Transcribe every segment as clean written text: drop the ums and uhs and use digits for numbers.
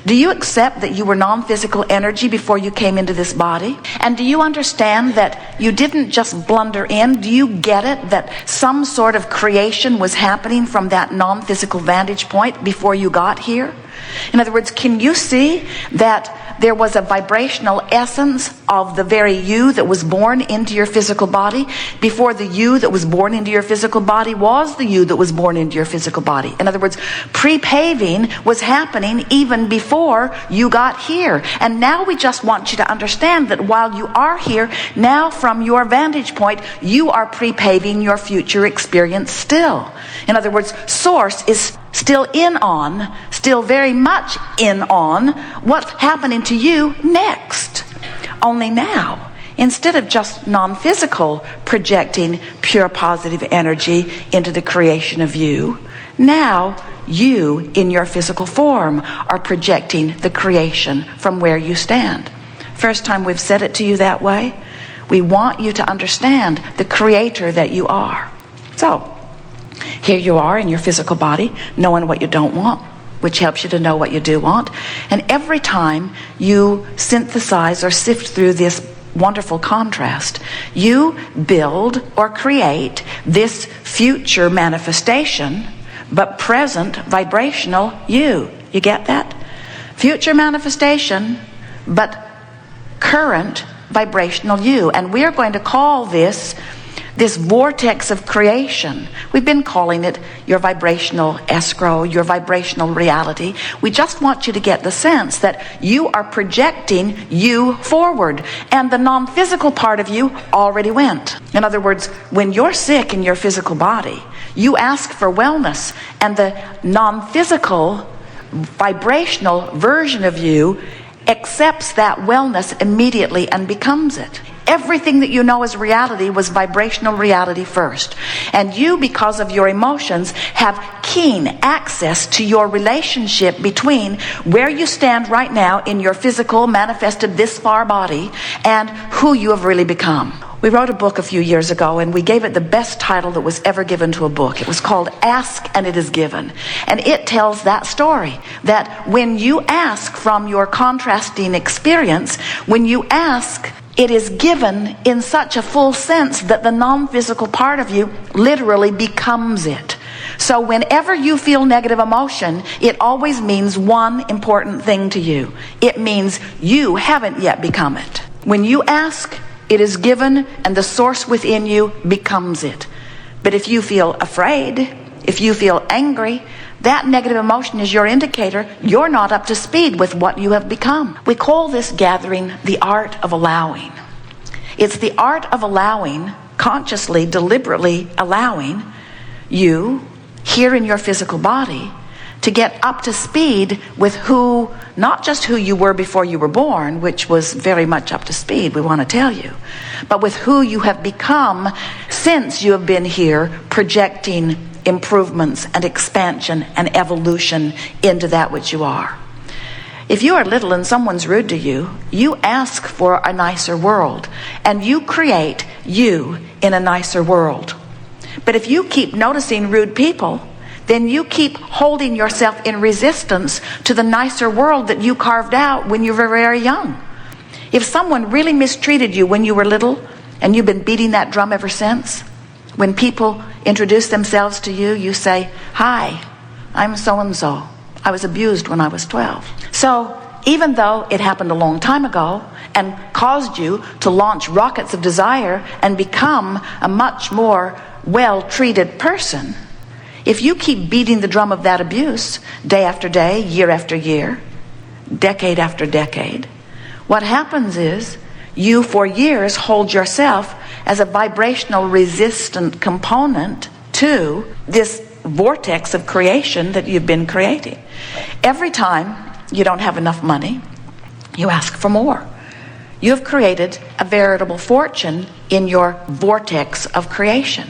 Do you accept that you were non-physical energy before you came into this body? And do you understand that you didn't just blunder in? Do you get it that some sort of creation was happening from that non-physical vantage point before you got here? In other words, can you see that there was a vibrational essence of the very you that was born into your physical body before the you that was born into your physical body was the you that was born into your physical body? In other words, pre-paving was happening even before you got here. And now we just want you to understand that while you are here, now from your vantage point, you are pre-paving your future experience still. In other words, Source is still still very much in on what's happening to you next. Only now, instead of just non-physical projecting pure positive energy into the creation of you, now you in your physical form are projecting the creation from where you stand. First time we've said it to you that way. We want you to understand the creator that you are. So, here you are in your physical body, knowing what you don't want, which helps you to know what you do want. And every time you synthesize or sift through this wonderful contrast, you build or create this future manifestation, but present vibrational you. You get that? Future manifestation, but current vibrational you. And we are going to call this vortex of creation. We've been calling it your vibrational escrow, your vibrational reality. We just want you to get the sense that you are projecting you forward, and the non-physical part of you already went. In other words, when you're sick in your physical body, you ask for wellness, and the non-physical vibrational version of you accepts that wellness immediately and becomes it. Everything that you know as reality was vibrational reality first. And you, because of your emotions, have keen access to your relationship between where you stand right now in your physical, manifested this far body, and who you have really become. We wrote a book a few years ago, and we gave it the best title that was ever given to a book. It was called Ask and It Is Given. And it tells that story, that when you ask from your contrasting experience, when you ask, it is given in such a full sense that the non-physical part of you literally becomes it. So whenever you feel negative emotion, it always means one important thing to you. It means you haven't yet become it. When you ask, it is given, and the source within you becomes it. But if you feel afraid, if you feel angry, that negative emotion is your indicator you're not up to speed with what you have become. We call this gathering the art of allowing. It's the art of allowing, consciously, deliberately allowing you here in your physical body to get up to speed with who, not just who you were before you were born, which was very much up to speed, we want to tell you, but with who you have become since you have been here, projecting improvements and expansion and evolution into that which you are. If you are little and someone's rude to you, you ask for a nicer world, and you create you in a nicer world. But if you keep noticing rude people, then you keep holding yourself in resistance to the nicer world that you carved out when you were very young. If someone really mistreated you when you were little, and you've been beating that drum ever since, when people introduce themselves to you, you say, "Hi, I'm so-and-so. I was abused when I was 12. So even though it happened a long time ago and caused you to launch rockets of desire and become a much more well-treated person, if you keep beating the drum of that abuse day after day, year after year, decade after decade, what happens is you for years hold yourself as a vibrational resistant component to this vortex of creation that you've been creating. Every time you don't have enough money, you ask for more. You have created a veritable fortune in your vortex of creation.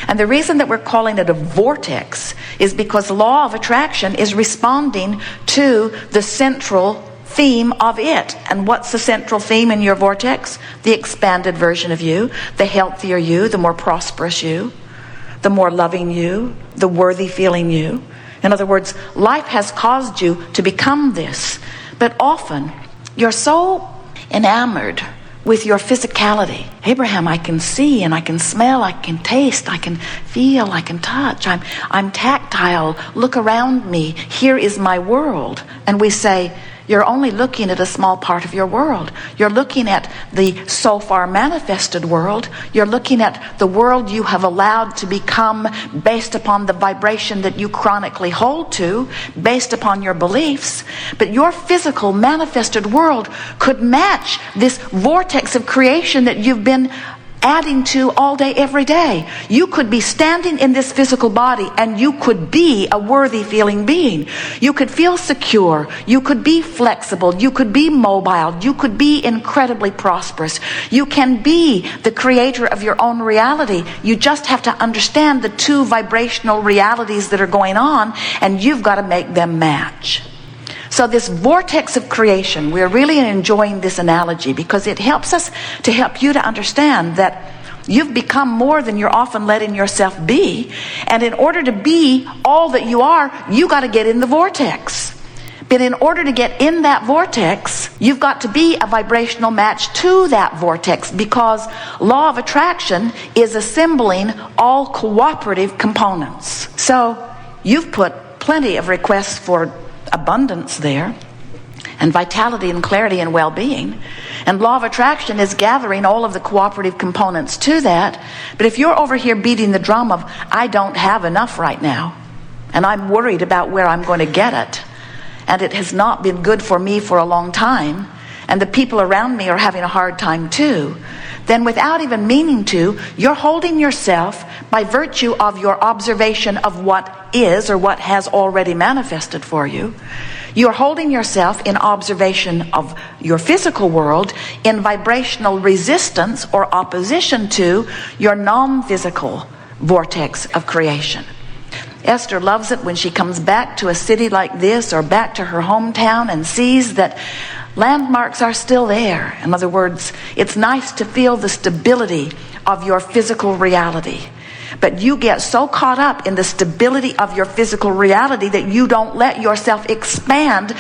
And the reason that we're calling it a vortex is because the law of attraction is responding to the central theme of it. And what's the central theme in your vortex? The expanded version of you, the healthier you, the more prosperous you, the more loving you, the worthy feeling you. In other words, life has caused you to become this. But often, you're so enamored with your physicality. Abraham, I can see and I can smell, I can taste, I can feel, I can touch. I'm tactile. Look around me. Here is my world. And we say, you're only looking at a small part of your world. You're looking at the so far manifested world. You're looking at the world you have allowed to become based upon the vibration that you chronically hold to, based upon your beliefs. But your physical manifested world could match this vortex of creation that you've been adding to all day, every day. You could be standing in this physical body and you could be a worthy feeling being. You could feel secure. You could be flexible. You could be mobile. You could be incredibly prosperous. You can be the creator of your own reality. You just have to understand the two vibrational realities that are going on, and you've got to make them match. So this vortex of creation, we're really enjoying this analogy because it helps us to help you to understand that you've become more than you're often letting yourself be. And in order to be all that you are, you got to get in the vortex. But in order to get in that vortex, you've got to be a vibrational match to that vortex, because law of attraction is assembling all cooperative components. So you've put plenty of requests for abundance there, and vitality and clarity and well-being, and law of attraction is gathering all of the cooperative components to that. But if you're over here beating the drum of, I don't have enough right now, and I'm worried about where I'm going to get it, and it has not been good for me for a long time, and the people around me are having a hard time too, then without even meaning to, you're holding yourself by virtue of your observation of what is or what has already manifested for you. You're holding yourself in observation of your physical world in vibrational resistance or opposition to your non-physical vortex of creation. Esther loves it when she comes back to a city like this or back to her hometown and sees that landmarks are still there. In other words, it's nice to feel the stability of your physical reality. But you get so caught up in the stability of your physical reality that you don't let yourself expand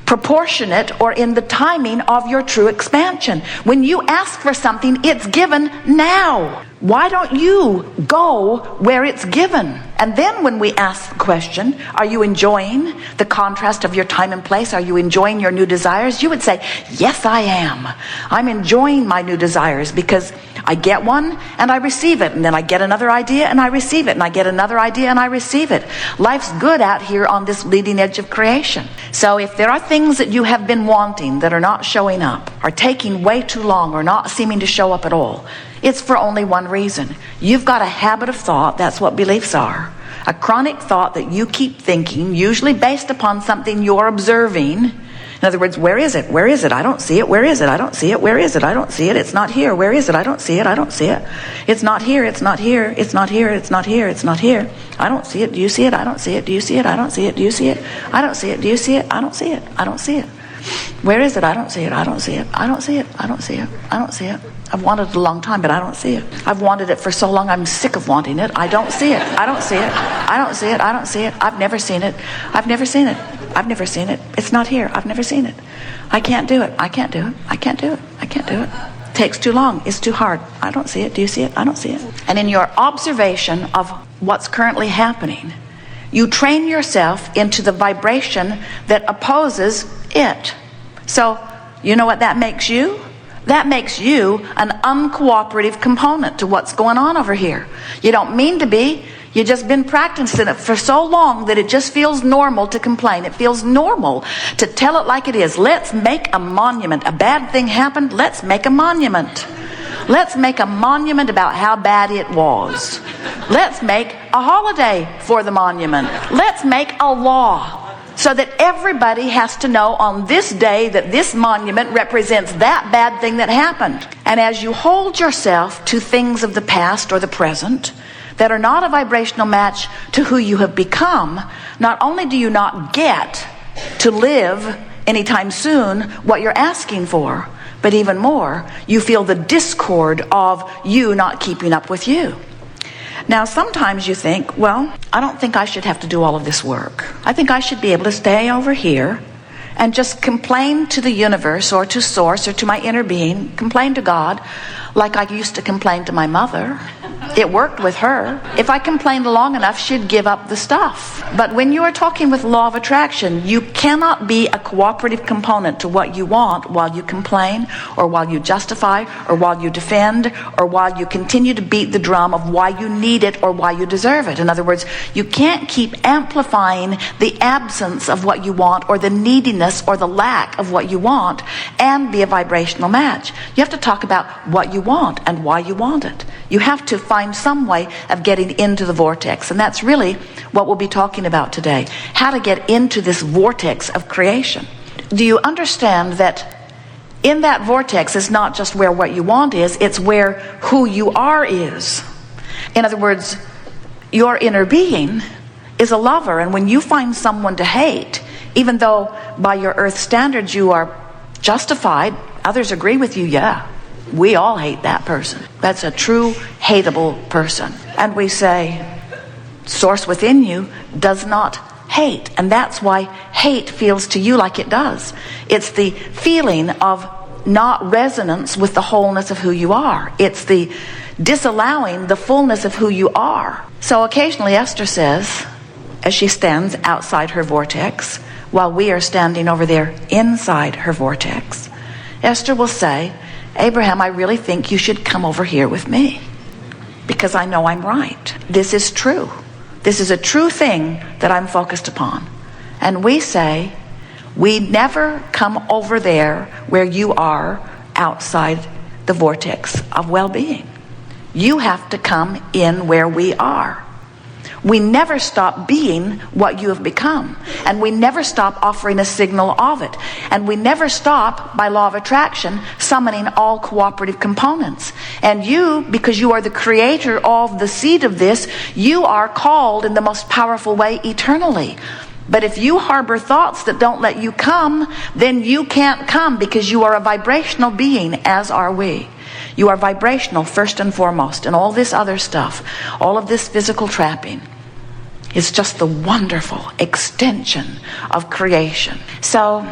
proportionate or in the timing of your true expansion. When you ask for something, it's given now. Why don't you go where it's given? And then when we ask the question, are you enjoying the contrast of your time and place? Are you enjoying your new desires? You would say, yes, I am. I'm enjoying my new desires because I get one and I receive it. And then I get another idea and I receive it. And I get another idea and I receive it. Life's good out here on this leading edge of creation. So if there are things that you have been wanting that are not showing up, are taking way too long, or not seeming to show up at all, it's for only one reason. You've got a habit of thought. That's what beliefs are. A chronic thought that you keep thinking, usually based upon something you're observing. In other words, where is it? Where is it? I don't see it. Where is it? I don't see it. Where is it? I don't see it. It's not here. Where is it? I don't see it. I don't see it. It's not here. It's not here. It's not here. It's not here. It's not here. I don't see it. Do you see it? I don't see it. Do you see it? I don't see it. Do you see it? I don't see it. Do you see it? I don't see it. I don't see it. Where is it? I don't see it. I don't see it. I don't see it. I don't see it. I don't see it. I've wanted it a long time, but I don't see it. I've wanted it for so long, I'm sick of wanting it. I don't see it. I don't see it. I don't see it. I don't see it. I've never seen it. I've never seen it. I've never seen it. It's not here. I've never seen it. I can't do it. I can't do it. I can't do it. I can't do it. It takes too long. It's too hard. I don't see it. Do you see it? I don't see it. And in your observation of what's currently happening, you train yourself into the vibration that opposes it. So, you know what that makes you? That makes you an uncooperative component to what's going on over here. You don't mean to be. You've just been practicing it for so long that it just feels normal to complain. It feels normal to tell it like it is. Let's make a monument. A bad thing happened. Let's make a monument. Let's make a monument about how bad it was. Let's make a holiday for the monument. Let's make a law so that everybody has to know on this day that this monument represents that bad thing that happened. And as you hold yourself to things of the past or the present that are not a vibrational match to who you have become, not only do you not get to live anytime soon what you're asking for, but even more, you feel the discord of you not keeping up with you. Now, sometimes you think, well, I don't think I should have to do all of this work. I think I should be able to stay over here and just complain to the universe or to source or to my inner being, complain to God like I used to complain to my mother. It worked with her. If I complained long enough, she'd give up the stuff. But when you are talking with law of attraction, you cannot be a cooperative component to what you want while you complain, or while you justify, or while you defend, or while you continue to beat the drum of why you need it or why you deserve it. In other words, you can't keep amplifying the absence of what you want, or the neediness or the lack of what you want, and be a vibrational match. You have to talk about what you want and why you want it. You have to find some way of getting into the vortex, and that's really what we'll be talking about today. How to get into this vortex of creation. Do you understand that in that vortex is not just where what you want is, it's where who you are is. In other words, your inner being is a lover, and when you find someone to hate, even though by your earth standards you are justified, others agree with you, yeah, we all hate that person. That's a true hateable person. And we say, source within you does not hate. And that's why hate feels to you like it does. It's the feeling of not resonance with the wholeness of who you are. It's the disallowing the fullness of who you are. So occasionally Esther says, as she stands outside her vortex, while we are standing over there inside her vortex, Esther will say, Abraham, I really think you should come over here with me, because I know I'm right. This is true. This is a true thing that I'm focused upon. And we say, we never come over there where you are outside the vortex of well-being. You have to come in where we are. We never stop being what you have become. And we never stop offering a signal of it. And we never stop, by law of attraction, summoning all cooperative components. And you, because you are the creator of the seed of this, you are called in the most powerful way eternally. But if you harbor thoughts that don't let you come, then you can't come, because you are a vibrational being, as are we. You are vibrational first and foremost, and all this other stuff, all of this physical trapping, is just the wonderful extension of creation. So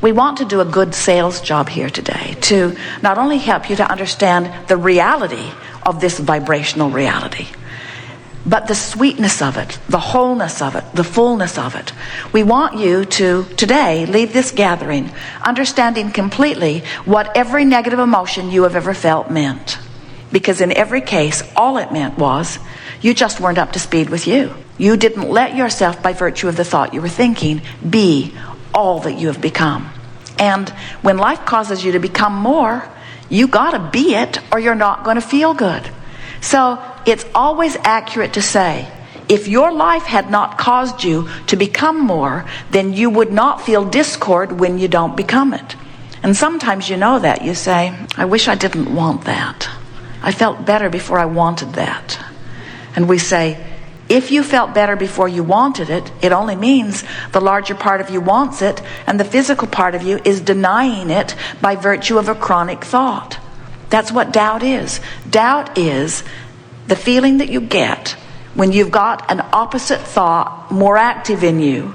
we want to do a good sales job here today to not only help you to understand the reality of this vibrational reality, but the sweetness of it, the wholeness of it, the fullness of it. We want you to today leave this gathering understanding completely what every negative emotion you have ever felt meant. Because in every case, all it meant was you just weren't up to speed with you. You didn't let yourself, by virtue of the thought you were thinking, be all that you have become. And when life causes you to become more, you gotta be it, or you're not going to feel good. So it's always accurate to say, if your life had not caused you to become more, then you would not feel discord when you don't become it. And sometimes you know that. You say, I wish I didn't want that. I felt better before I wanted that. And we say, if you felt better before you wanted it, it only means the larger part of you wants it, and the physical part of you is denying it by virtue of a chronic thought. That's what doubt is. Doubt is the feeling that you get when you've got an opposite thought more active in you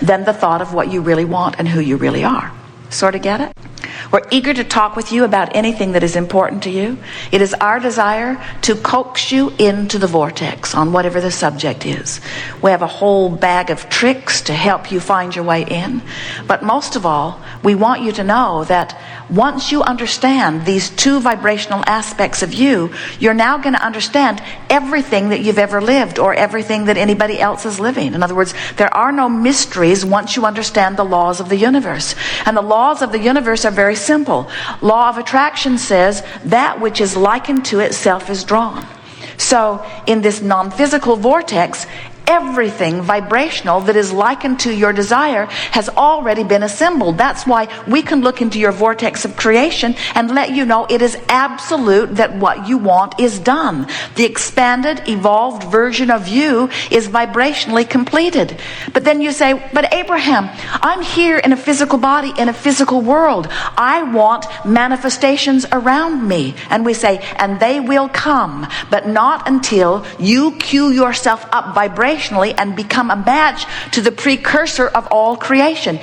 than the thought of what you really want and who you really are. Sort of get it? We're eager to talk with you about anything that is important to you. It is our desire to coax you into the vortex on whatever the subject is. We have a whole bag of tricks to help you find your way in. But most of all, we want you to know that once you understand these two vibrational aspects of you, you're now going to understand everything that you've ever lived, or everything that anybody else is living. In other words, there are no mysteries once you understand the laws of the universe. And the laws of the universe are very simple. Law of attraction says that which is likened to itself is drawn. So in this non-physical vortex, everything vibrational that is likened to your desire has already been assembled. That's why we can look into your vortex of creation and let you know it is absolute that what you want is done. The expanded, evolved version of you is vibrationally completed. But then you say, but Abraham, I'm here in a physical body, in a physical world. I want manifestations around me. And we say, and they will come, but not until you cue yourself up vibrationally and become a match to the precursor of all creation.